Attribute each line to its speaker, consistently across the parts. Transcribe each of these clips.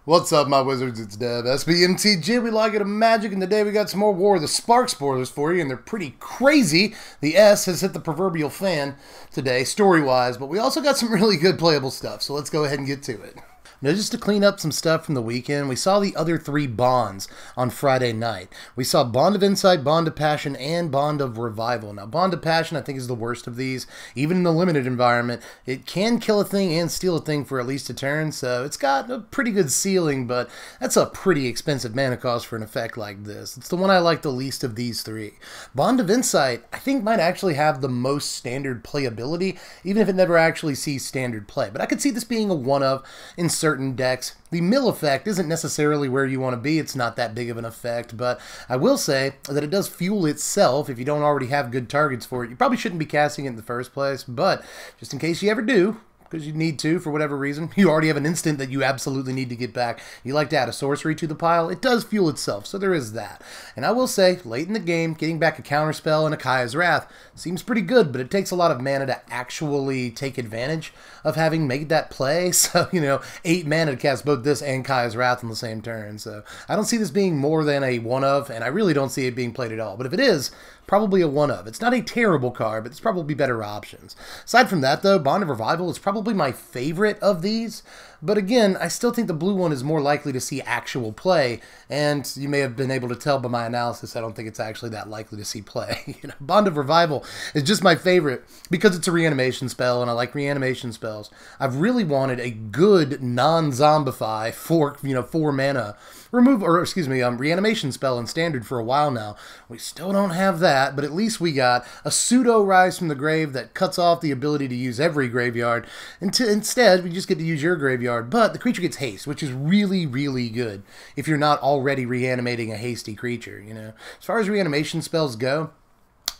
Speaker 1: What's up, my wizards? It's Dev, Mtg. We like it of magic, and today we got some more War of the Spark spoilers for you, and they're pretty crazy. The S has hit the proverbial fan today, story-wise, but we also got some really good playable stuff, so let's go ahead and get to it. Now, just to clean up some stuff from the weekend, we saw the other three bonds on Friday night. We saw Bond of Insight, Bond of Passion, and Bond of Revival. Now, Bond of Passion, I think, is the worst of these. Even in the limited environment, it can kill a thing and steal a thing for at least a turn, so it's got a pretty good ceiling, but that's a pretty expensive mana cost for an effect like this. It's the one I like the least of these three. Bond of Insight, I think, might actually have the most standard playability, even if it never actually sees standard play. But I could see this being a one-of in certain decks. The mill effect isn't necessarily where you want to be. It's not that big of an effect, but I will say that it does fuel itself. If you don't already have good targets for it, you probably shouldn't be casting it in the first place, but just in case you ever do, because you need to for whatever reason, you already have an instant that you absolutely need to get back. You like to add a sorcery to the pile, it does fuel itself, so there is that. And I will say, late in the game, getting back a counterspell and a Kaya's Wrath seems pretty good, but it takes a lot of mana to actually take advantage of having made that play. So, 8 mana to cast both this and Kaya's Wrath on the same turn. So I don't see this being more than a one-of, and I really don't see it being played at all. But if it is, probably a one-of. It's not a terrible card, but it's probably better options. Aside from that, though, Bond of Revival is probably my favorite of these. But again, I still think the blue one is more likely to see actual play, and you may have been able to tell by my analysis I don't think it's actually that likely to see play. Bond of Revival is just my favorite because it's a reanimation spell, and I like reanimation spells. I've really wanted a good non-zombify for 4 mana reanimation spell in standard for a while now. We still don't have that, but at least we got a pseudo Rise from the Grave that cuts off the ability to use every graveyard. Instead, we just get to use your graveyard. But the creature gets haste, which is really, really good if you're not already reanimating a hasty creature, As far as reanimation spells go,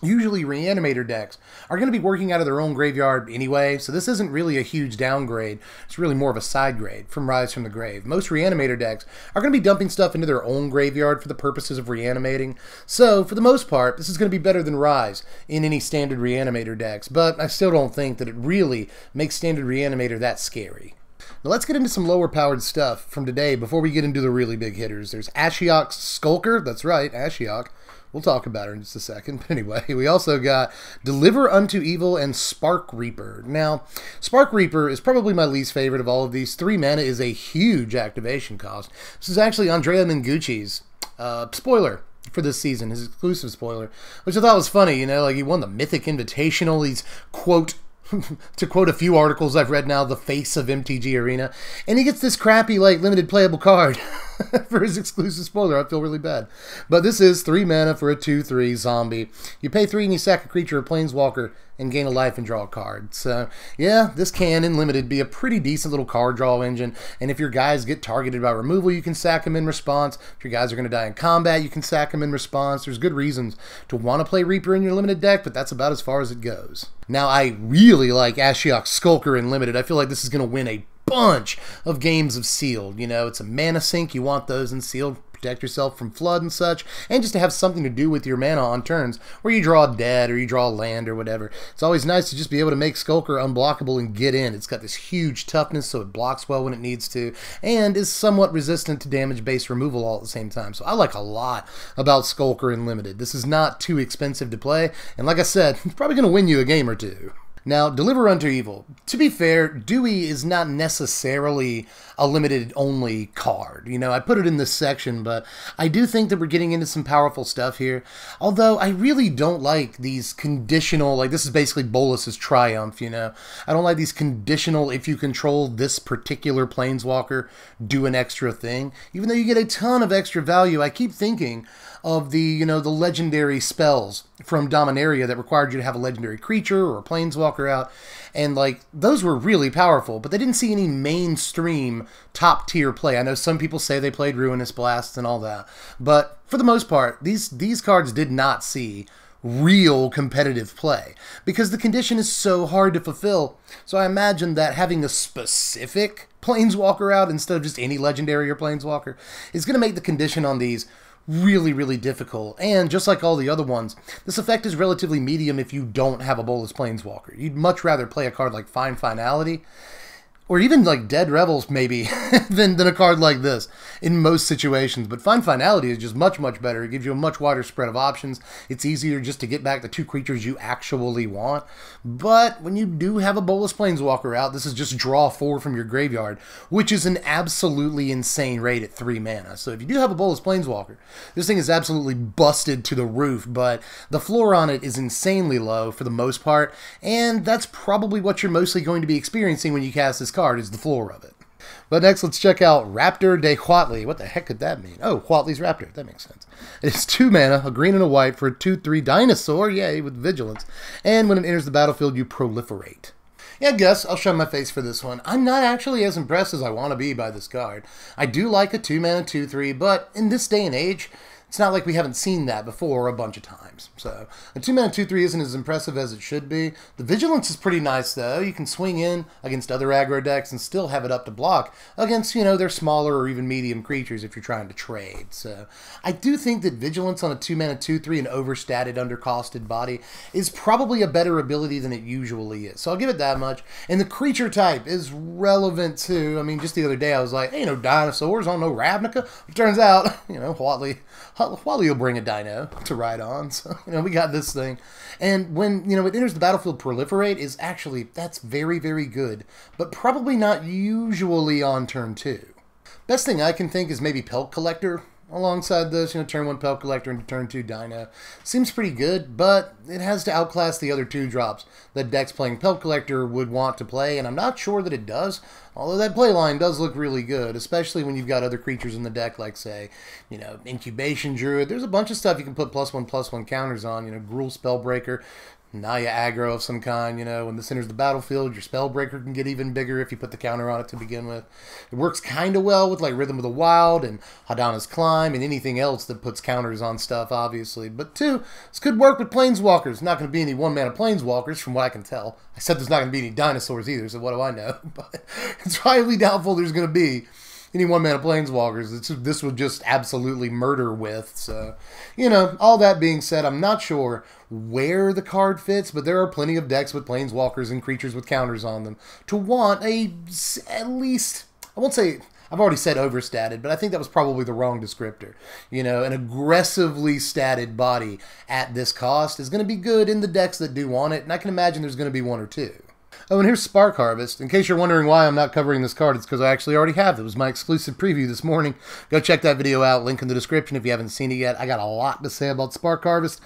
Speaker 1: usually reanimator decks are going to be working out of their own graveyard anyway, so this isn't really a huge downgrade. It's really more of a side grade from Rise from the Grave. Most reanimator decks are going to be dumping stuff into their own graveyard for the purposes of reanimating. So, for the most part, this is going to be better than Rise in any standard reanimator decks, but I still don't think that it really makes standard reanimator that scary. Now let's get into some lower powered stuff from today before we get into the really big hitters. There's Ashiok's Skulker. That's right, Ashiok. We'll talk about her in just a second. But anyway, we also got Deliver Unto Evil and Spark Reaper. Now, Spark Reaper is probably my least favorite of all of these. 3 mana is a huge activation cost. This is actually Andrea Mengucci's spoiler for this season, his exclusive spoiler, which I thought was funny. He won the Mythic Invitational. He's, quote, to quote a few articles I've read now, the face of MTG Arena, and he gets this crappy, limited playable card for his exclusive spoiler. I feel really bad. But this is 3 mana for a 2/3 zombie. You pay 3 and you sack a creature or planeswalker and gain a life and draw a card. So, yeah, this can, in limited, be a pretty decent little card draw engine, and if your guys get targeted by removal, you can sack them in response. If your guys are going to die in combat, you can sack them in response. There's good reasons to want to play Reaper in your limited deck, but that's about as far as it goes. Now, I really like Ashiok's Skulker in limited. I feel like this is going to win a bunch of games of Sealed. It's a mana sink. You want those in Sealed. Protect yourself from flood and such, and just to have something to do with your mana on turns where you draw dead or you draw land or whatever. It's always nice to just be able to make Skulker unblockable and get in. It's got this huge toughness, so it blocks well when it needs to, and is somewhat resistant to damage-based removal all at the same time. So I like a lot about Skulker in limited. This is not too expensive to play, and like I said, it's probably going to win you a game or two. Now, Deliver Unto Evil. To be fair, Dewey is not necessarily a limited-only card. I put it in this section, but I do think that we're getting into some powerful stuff here. Although, I really don't like these conditional, this is basically Bolas's Triumph, I don't like these conditional, if you control this particular planeswalker, do an extra thing. Even though you get a ton of extra value, I keep thinking of the, the legendary spells from Dominaria that required you to have a legendary creature or a planeswalker out, and those were really powerful, but they didn't see any mainstream top tier play. I know some people say they played Ruinous Blasts and all that, but for the most part, these cards did not see real competitive play because the condition is so hard to fulfill. So I imagine that having a specific planeswalker out instead of just any legendary or planeswalker is going to make the condition on these really, really difficult. And just like all the other ones, this effect is relatively medium if you don't have a Bolas Planeswalker. You'd much rather play a card like Fine Finality, or even like Dead Revels maybe than a card like this in most situations. But Find Finality is just much, much better. It gives you a much wider spread of options. It's easier just to get back the 2 creatures you actually want. But when you do have a Bolas Planeswalker out, this is just draw 4 from your graveyard, which is an absolutely insane rate at 3 mana. So if you do have a Bolas Planeswalker, this thing is absolutely busted to the roof, but the floor on it is insanely low for the most part, and that's probably what you're mostly going to be experiencing when you cast this card, is the floor of it. But next, let's check out Raptor de Huatli. What the heck could that mean? Oh, Huatli's Raptor. That makes sense. It's 2 mana, a green and a white for a 2/3 dinosaur, yay, with vigilance. And when it enters the battlefield, you proliferate. Yeah, Gus, I'll show my face for this one. I'm not actually as impressed as I want to be by this card. I do like a 2 mana 2/3, but in this day and age, it's not like we haven't seen that before a bunch of times. So a 2 mana 2/3 isn't as impressive as it should be. The vigilance is pretty nice though. You can swing in against other aggro decks and still have it up to block against, their smaller or even medium creatures if you're trying to trade. So I do think that vigilance on a 2 mana 2/3 and overstated, undercosted body is probably a better ability than it usually is. So I'll give it that much. And the creature type is relevant too. I mean, just the other day I was like, hey, no dinosaurs on no Ravnica. It turns out, Huatli will bring a dino to ride on. So, we got this thing. And when, it enters the battlefield, proliferate is actually, that's very, very good. But probably not usually on turn 2. Best thing I can think is maybe Pelt Collector alongside this, turn 1 Pelt Collector into turn 2 Dino. Seems pretty good, but it has to outclass the other 2 drops that decks playing Pelt Collector would want to play, and I'm not sure that it does, although that playline does look really good, especially when you've got other creatures in the deck, like, say, Incubation Druid. There's a bunch of stuff you can put +1/+1 counters on, Gruul Spellbreaker. Now you aggro of some kind, when this enters the battlefield, your Spellbreaker can get even bigger if you put the counter on it to begin with. It works kind of well with like Rhythm of the Wild and Hadana's Climb and anything else that puts counters on stuff, obviously. But 2, this could work with Planeswalkers. Not going to be any 1 mana Planeswalkers from what I can tell. I said there's not going to be any dinosaurs either, so what do I know? But it's highly doubtful there's going to be any 1 mana Planeswalkers. This would just absolutely murder with. So, all that being said, I'm not sure where the card fits, but there are plenty of decks with Planeswalkers and creatures with counters on them to want at least, I won't say, I've already said overstated, but I think that was probably the wrong descriptor. An aggressively statted body at this cost is going to be good in the decks that do want it, and I can imagine there's going to be 1 or 2. Oh, and here's Spark Harvest. In case you're wondering why I'm not covering this card, it's because I actually already have. It was my exclusive preview this morning. Go check that video out. Link in the description if you haven't seen it yet. I got a lot to say about Spark Harvest.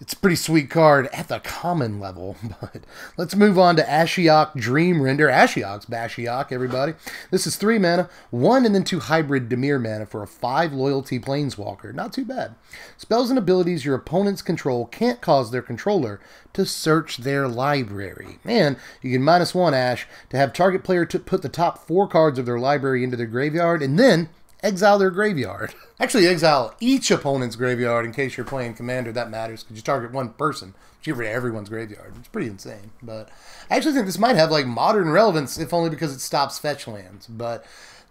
Speaker 1: It's a pretty sweet card at the common level. But let's move on to Ashiok Dream Render. Ashiok's Bashiok, everybody. This is 3 mana, 1 and then 2 hybrid Dimir mana for a 5 loyalty Planeswalker. Not too bad. Spells and abilities your opponents control can't cause their controller to search their library. And you can -1 Ash to have target player to put the top 4 cards of their library into their graveyard and then exile their graveyard. Actually, exile each opponent's graveyard in case you're playing Commander. That matters because you target 1 person. You get rid of everyone's graveyard. It's pretty insane. But I actually think this might have like modern relevance, if only because it stops fetch lands. But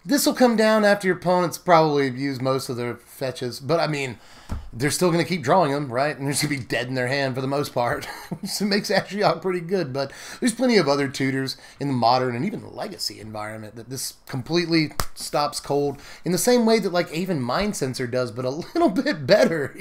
Speaker 1: this will come down after your opponents probably use most of their fetches. But I mean, they're still going to keep drawing them, right? And they're just going to be dead in their hand for the most part. So it makes Ashiok pretty good. But there's plenty of other tutors in the modern and even legacy environment that this completely stops cold in the same way that like Aven Mind Sensor does, but a little bit better,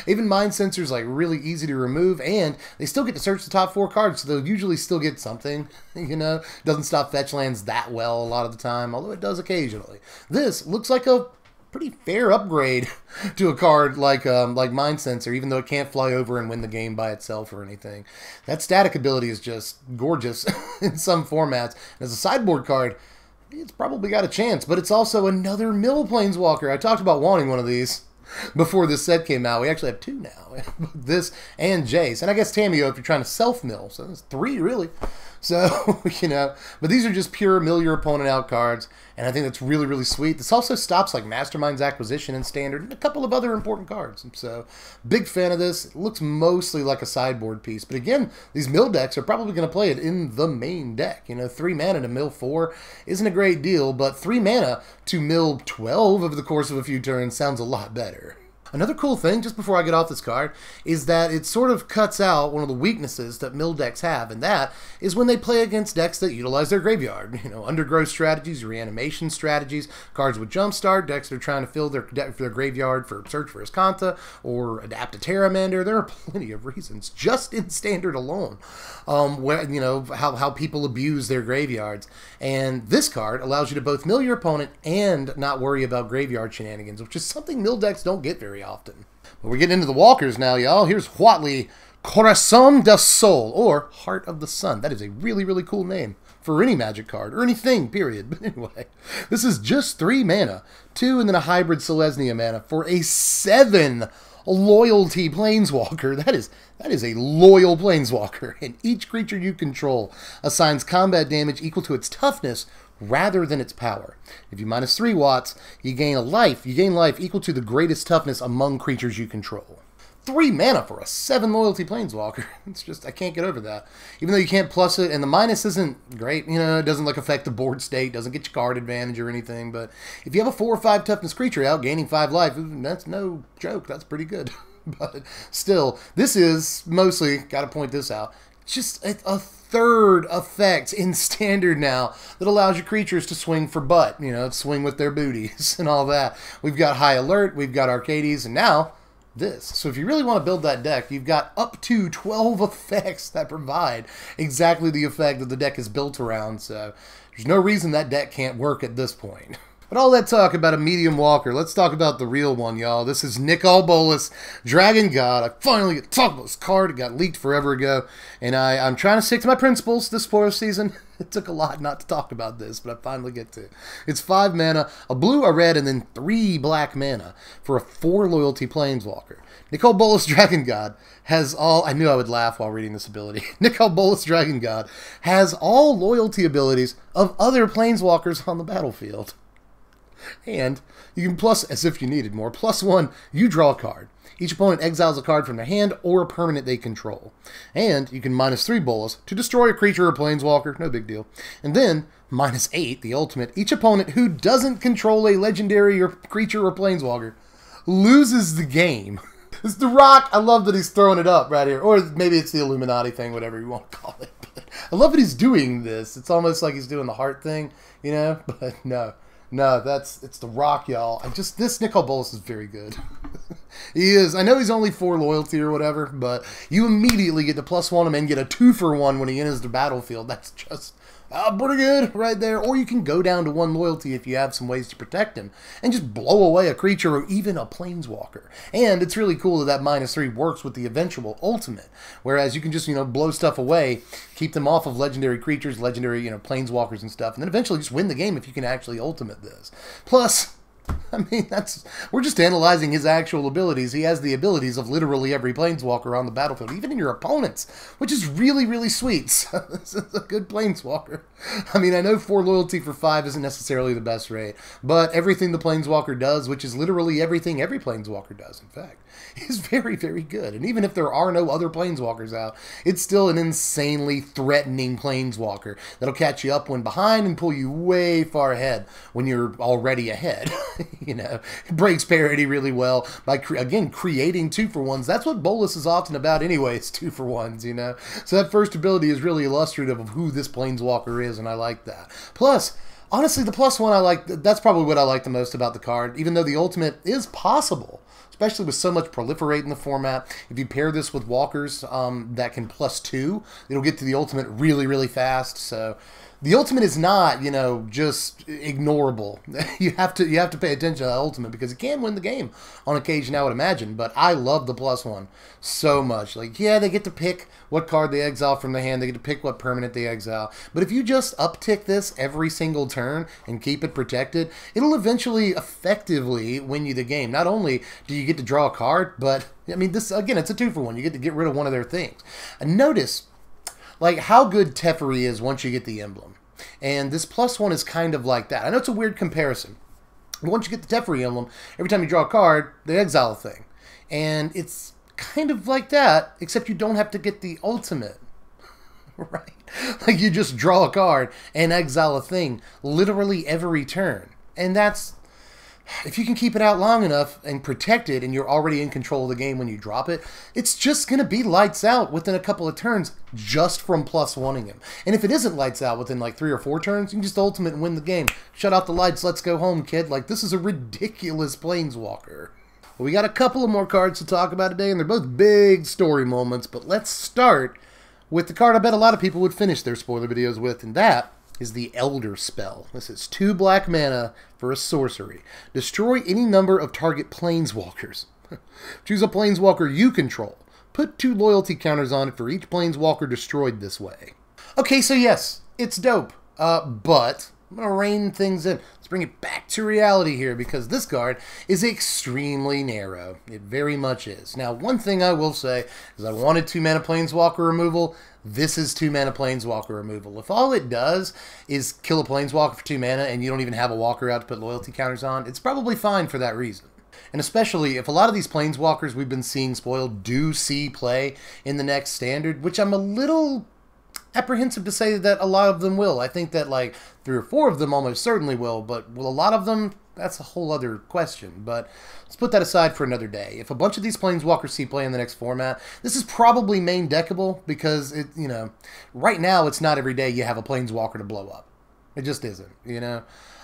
Speaker 1: Aven Mind Sensor is like really easy to remove, and they still get to search the top 4 cards, so they'll usually still get something, Doesn't stop fetch lands that well a lot of the time, although it does occasionally. This looks like a pretty fair upgrade to a card like Mind Sensor, even though it can't fly over and win the game by itself or anything. That static ability is just gorgeous in some formats. As a sideboard card, it's probably got a chance, but it's also another mill Planeswalker. I talked about wanting one of these before this set came out. We actually have 2 now. This and Jace. And I guess Tamio if you're trying to self-mill. So there's 3, really. So, but these are just pure mill your opponent out cards, and I think that's really, really sweet. This also stops like Mastermind's Acquisition in Standard and a couple of other important cards. So, big fan of this. It looks mostly like a sideboard piece, but again, these mill decks are probably going to play it in the main deck. 3 mana to mill 4 isn't a great deal, but 3 mana to mill 12 over the course of a few turns sounds a lot better. Another cool thing, just before I get off this card, is that it sort of cuts out one of the weaknesses that mill decks have, and that is when they play against decks that utilize their graveyard. You know, undergrowth strategies, reanimation strategies, cards with jumpstart, decks that are trying to fill their graveyard for Search for Iskanta or Adapt to Terramander. There are plenty of reasons, just in Standard alone, where, you know, how people abuse their graveyards. And this card allows you to both mill your opponent and not worry about graveyard shenanigans, which is something mill decks don't get very often. But we're getting into the walkers now, y'all. Here's Huatli, Corazon del Sol, or Heart of the Sun. That is a really, really cool name for any Magic card, or anything, period. But anyway, this is just 3 mana, 2 and then a hybrid Selesnya mana for a 7 loyalty planeswalker. That is a loyal planeswalker, and each creature you control assigns combat damage equal to its toughness rather than its power. If you minus 3 watts, you gain life equal to the greatest toughness among creatures you control. 3 mana for a 7 loyalty planeswalker. It's just, I can't get over that. Even though you can't plus it, and the minus isn't great, you know, it doesn't like affect the board state, doesn't get you card advantage or anything, but if you have a 4 or 5 toughness creature out, gaining 5 life, that's no joke, that's pretty good. But still, this is mostly, gotta point this out, just a third effect in Standard now that allows your creatures to swing for butt, you know, swing with their booties and all that. We've got High Alert, we've got Arcades, and now this. So if you really want to build that deck, you've got up to 12 effects that provide exactly the effect that the deck is built around, so there's no reason that deck can't work at this point. But all that talk about a medium walker, let's talk about the real one, y'all. This is Nicol Bolas, Dragon God. I finally get to talk about this card. It got leaked forever ago, and I'm trying to stick to my principles this spoiler season. It took a lot not to talk about this, but I finally get to. It's 5 mana, a blue, a red, and then 3 black mana for a 4 loyalty planeswalker. Nicol Bolas, Dragon God, has all... I knew I would laugh while reading this ability. Nicol Bolas, Dragon God, has all loyalty abilities of other planeswalkers on the battlefield. And you can plus, as if you needed more, +1, you draw a card. Each opponent exiles a card from their hand or a permanent they control. And you can -3 Bolas to destroy a creature or planeswalker, no big deal. And then, -8, the ultimate, each opponent who doesn't control a legendary or creature or planeswalker loses the game. It's the Rock. I love that he's throwing it up right here. Or maybe it's the Illuminati thing, whatever you want to call it. But I love that he's doing this. It's almost like he's doing the heart thing, you know? But no. No, it's the Rock, y'all. This Nicol Bolas is very good. He is. I know he's only 4 loyalty or whatever, but you immediately get to +1 him and get a 2-for-1 when he enters the battlefield. That's just pretty good right there. Or you can go down to 1 loyalty if you have some ways to protect him and just blow away a creature or even a planeswalker. And it's really cool that -3 works with the eventual ultimate, whereas you can just, you know, blow stuff away, keep them off of legendary creatures, legendary, you know, planeswalkers and stuff, and then eventually just win the game if you can actually ultimate this. Plus, I mean, we're just analyzing his actual abilities. He has the abilities of literally every planeswalker on the battlefield, even in your opponents, which is really, really sweet. So this is a good planeswalker. I mean, I know 4 loyalty for 5 isn't necessarily the best rate, but everything the planeswalker does, which is literally everything every planeswalker does, in fact, is very, very good. And even if there are no other planeswalkers out, it's still an insanely threatening planeswalker that'll catch you up when behind and pull you way far ahead when you're already ahead. You know, it breaks parity really well by, again, creating 2-for-1s. That's what Bolas is often about anyways, 2-for-1s, you know. So that first ability is really illustrative of who this planeswalker is, and I like that. Plus, honestly, the +1 I like, that's probably what I like the most about the card, even though the ultimate is possible, especially with so much proliferate in the format. If you pair this with walkers that can +2, it'll get to the ultimate really, really fast. So the ultimate is not, you know, just ignorable. You have to pay attention to the ultimate because it can win the game on occasion, I would imagine. But I love the +1 so much. Like, yeah, they get to pick what card they exile from the hand. They get to pick what permanent they exile. But if you just uptick this every single turn and keep it protected, it'll eventually effectively win you the game. Not only do you get to draw a card, but, I mean, this, again, it's a 2-for-1. You get to get rid of one of their things. And notice, like, how good Teferi is once you get the emblem. And this +1 is kind of like that. I know it's a weird comparison. But once you get the Teferi emblem, every time you draw a card, they exile a thing. And it's kind of like that, except you don't have to get the ultimate. Right? Like, you just draw a card and exile a thing literally every turn. And that's if you can keep it out long enough and protect it and you're already in control of the game when you drop it, it's just going to be lights out within a couple of turns just from +1ing him. And if it isn't lights out within like 3 or 4 turns, you can just ultimate and win the game. Shut off the lights, let's go home, kid. Like, this is a ridiculous Planeswalker. Well, we got a couple of more cards to talk about today, and they're both big story moments, but let's start with the card I bet a lot of people would finish their spoiler videos with, and that is the Elderspell. This is 2 black mana for a sorcery. Destroy any number of target planeswalkers. Choose a planeswalker you control. Put 2 loyalty counters on it for each planeswalker destroyed this way. Okay, so yes, it's dope, but I'm going to rein things in. Let's bring it back to reality here, because this card is extremely narrow. It very much is. Now, one thing I will say is I wanted 2 mana planeswalker removal. This is 2 mana planeswalker removal. If all it does is kill a planeswalker for 2 mana and you don't even have a walker out to put loyalty counters on, it's probably fine for that reason. And especially if a lot of these planeswalkers we've been seeing spoiled do see play in the next standard, which I'm a little apprehensive to say that a lot of them will. I think that like 3 or 4 of them almost certainly will, but will a lot of them? That's a whole other question, but let's put that aside for another day. If a bunch of these planeswalkers see play in the next format, this is probably main deckable because it, you know, right now it's not every day you have a planeswalker to blow up. It just isn't, you know.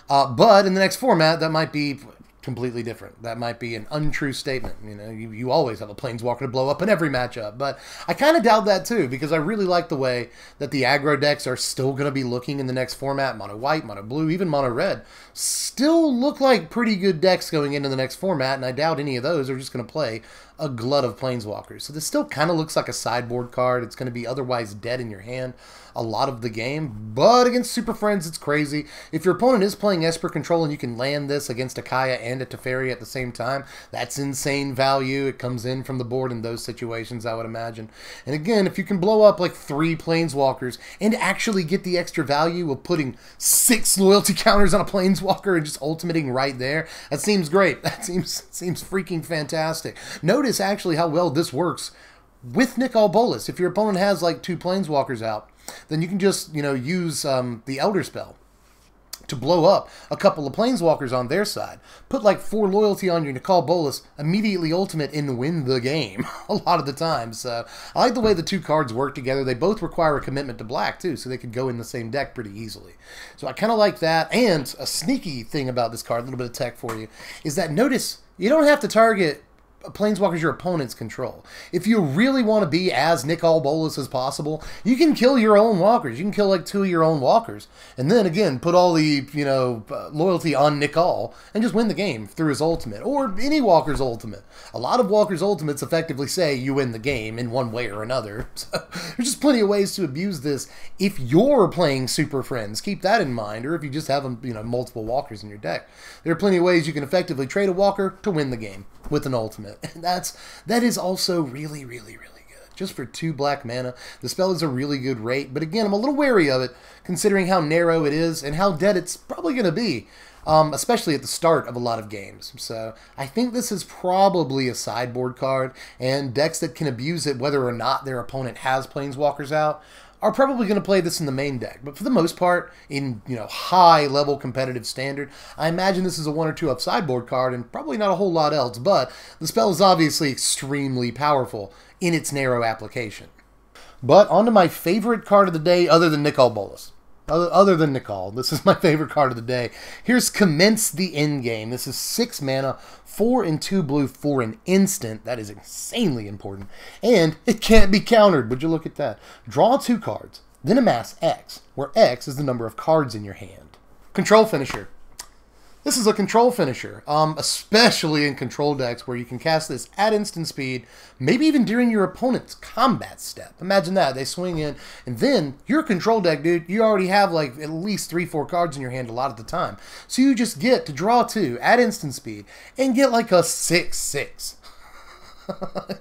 Speaker 1: But in the next format, that might be completely different. That might be an untrue statement. You know, you always have a planeswalker to blow up in every matchup, but I kind of doubt that too, because I really like the way that the aggro decks are still going to be looking in the next format. Mono white, mono blue, even mono red still look like pretty good decks going into the next format, and I doubt any of those are just going to play a glut of planeswalkers. So this still kind of looks like a sideboard card. It's going to be otherwise dead in your hand a lot of the game, but against Super Friends, it's crazy. If your opponent is playing Esper Control and you can land this against a Kaya and a Teferi at the same time, that's insane value. It comes in from the board in those situations, I would imagine. And again, if you can blow up like 3 planeswalkers and actually get the extra value of putting 6 loyalty counters on a planeswalker and just ultimating right there, that seems great. That seems freaking fantastic. Notice actually how well this works with Nicol Bolas. If your opponent has like 2 planeswalkers out, then you can just, you know, use the Elderspell to blow up a couple of planeswalkers on their side. Put like 4 loyalty on your Nicol Bolas, immediately ultimate and win the game a lot of the time. So I like the way the 2 cards work together. They both require a commitment to black too, so they could go in the same deck pretty easily. So I kind of like that. And a sneaky thing about this card, a little bit of tech for you, is that notice you don't have to target planeswalkers your opponents control. If you really want to be as Nicol Bolas as possible, you can kill your own walkers. You can kill like 2 of your own walkers, and then again put all the, you know, loyalty on Nicol and just win the game through his ultimate, or any walker's ultimate. A lot of walkers' ultimates effectively say you win the game in one way or another. So there's just plenty of ways to abuse this if you're playing Super Friends. Keep that in mind, or if you just have, you know, multiple walkers in your deck. There are plenty of ways you can effectively trade a walker to win the game with an ultimate. And that is also really, really, really good. Just for 2 black mana, the spell is a really good rate. But again, I'm a little wary of it, considering how narrow it is and how dead it's probably going to be, especially at the start of a lot of games. So I think this is probably a sideboard card, and decks that can abuse it, whether or not their opponent has planeswalkers out, are probably going to play this in the main deck. But for the most part, in, you know, high-level competitive standard, I imagine this is a 1 or 2 up sideboard card and probably not a whole lot else. But the spell is obviously extremely powerful in its narrow application. But on to my favorite card of the day, other than Nicol Bolas. Other than Nicol, this is my favorite card of the day. Here's Commence the Endgame. This is 6 mana, 4 and 2 blue for an instant. That is insanely important. And it can't be countered. Would you look at that? Draw 2 cards, then amass X, where X is the number of cards in your hand. Control finisher. This is a control finisher, especially in control decks where you can cast this at instant speed, maybe even during your opponent's combat step. Imagine that. They swing in, and then your control deck, dude, you already have like at least 3-4 cards in your hand a lot of the time. So you just get to draw 2 at instant speed and get like a 6/6.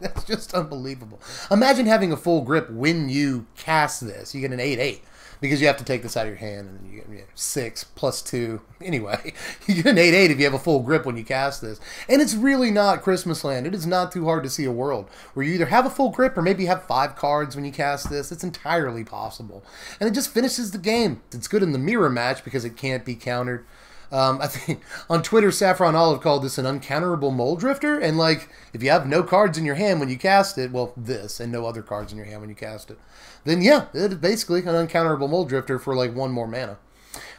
Speaker 1: That's just unbelievable. Imagine having a full grip when you cast this. You get an 8/8. Because you have to take this out of your hand, and then you get 6 plus 2. Anyway, you get an 8/8 if you have a full grip when you cast this. And it's really not Christmas Land. It is not too hard to see a world where you either have a full grip or maybe you have 5 cards when you cast this. It's entirely possible. And it just finishes the game. It's good in the mirror match because it can't be countered. I think on Twitter, Saffron Olive called this an uncounterable mole drifter. And like, if you have no cards in your hand when you cast it, well, this and no other cards in your hand when you cast it, then yeah, it is basically an uncounterable mole drifter for like 1 more mana.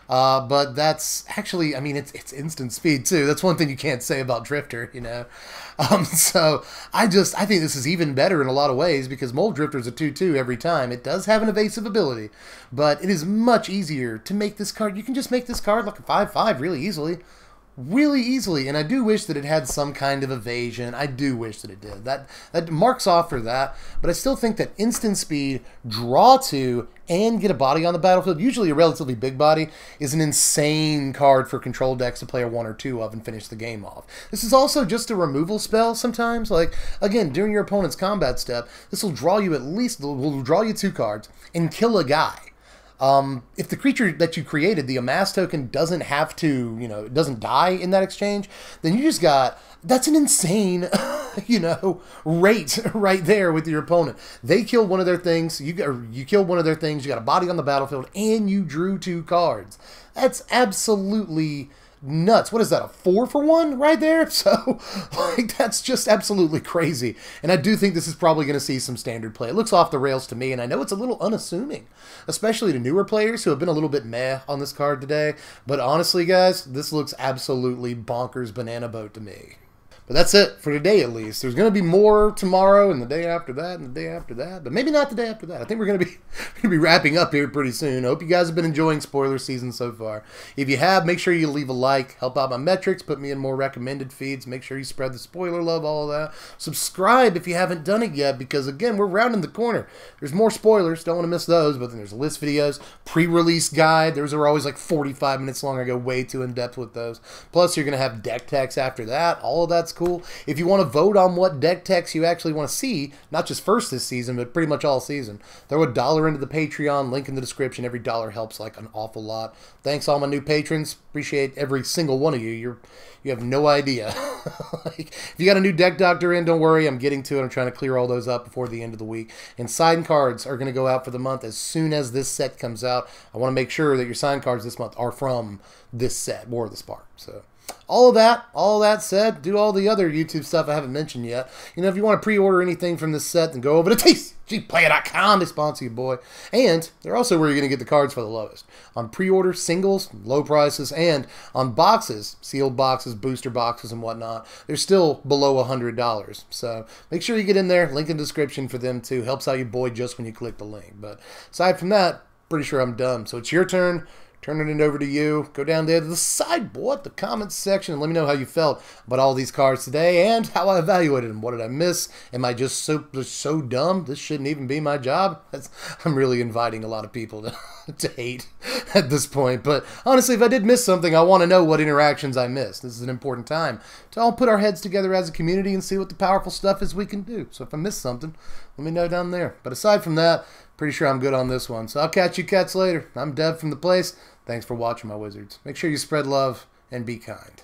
Speaker 1: But that's actually, I mean, it's instant speed too. That's one thing you can't say about Drifter, you know. So I think this is even better in a lot of ways because Mole Drifter is a 2/2 every time. It does have an evasive ability, but it is much easier to make this card. You can just make this card like a 5/5 really easily. Really easily, and I do wish that it had some kind of evasion. I do wish that it did. That marks off for that, but I still think that instant speed, draw 2, and get a body on the battlefield, usually a relatively big body, is an insane card for control decks to play a 1 or 2 of and finish the game off. This is also just a removal spell sometimes. Like, again, during your opponent's combat step, this will draw you will draw you 2 cards and kill a guy. If the creature that you created, the amass token, doesn't have to, you know, it doesn't die in that exchange, then you just got, that's an insane, you know, rate right there with your opponent. They kill one of their things, you kill one of their things, you got a body on the battlefield, and you drew 2 cards. That's absolutely nuts. What is that, a 4-for-1 right there? So, like, that's just absolutely crazy. And I do think this is probably going to see some standard play. It looks off the rails to me, and I know it's a little unassuming, especially to newer players who have been a little bit meh on this card today. But honestly, guys, this looks absolutely bonkers banana boat to me. But that's it for today, at least. There's going to be more tomorrow and the day after that and the day after that, but maybe not the day after that. I think we're going to be wrapping up here pretty soon. I hope you guys have been enjoying spoiler season so far. If you have, make sure you leave a like, help out my metrics, put me in more recommended feeds, make sure you spread the spoiler love, all of that. Subscribe if you haven't done it yet, because again, we're rounding the corner. There's more spoilers, don't want to miss those, but then there's list videos, pre-release guide. Those are always like 45 minutes long. I go way too in-depth with those. Plus, you're going to have deck techs after that. All of that's cool. If you want to vote on what deck techs you actually want to see, not just first this season, but pretty much all season, throw $1 into the Patreon, link in the description. Every dollar helps like an awful lot. Thanks all my new patrons. Appreciate every single one of you. You have no idea. Like, if you got a new deck doctor in, don't worry. I'm getting to it. I'm trying to clear all those up before the end of the week. And signed cards are going to go out for the month as soon as this set comes out. I want to make sure that your signed cards this month are from this set, War of the Spark. So all that said, do all the other YouTube stuff I haven't mentioned yet. You know, if you want to pre-order anything from this set, then go over to tcgplayer.com. They sponsor you, boy. And they're also where you're going to get the cards for the lowest. On pre-order singles, low prices, and on boxes, sealed boxes, booster boxes, and whatnot, they're still below $100. So make sure you get in there. Link in the description for them too. Helps out your boy just when you click the link. But aside from that, pretty sure I'm done. So it's your turn. Turning it over to you. Go down there to the sideboard, the comments section, and let me know how you felt about all these cards today and how I evaluated them. What did I miss? Am I just so dumb? This shouldn't even be my job? I'm really inviting a lot of people to hate at this point. But honestly, if I did miss something, I want to know what interactions I missed. This is an important time to all put our heads together as a community and see what the powerful stuff is we can do. So if I missed something, let me know down there. But aside from that, pretty sure I'm good on this one. So I'll catch you cats later. I'm Dev from The Place. Thanks for watching, my wizards. Make sure you spread love and be kind.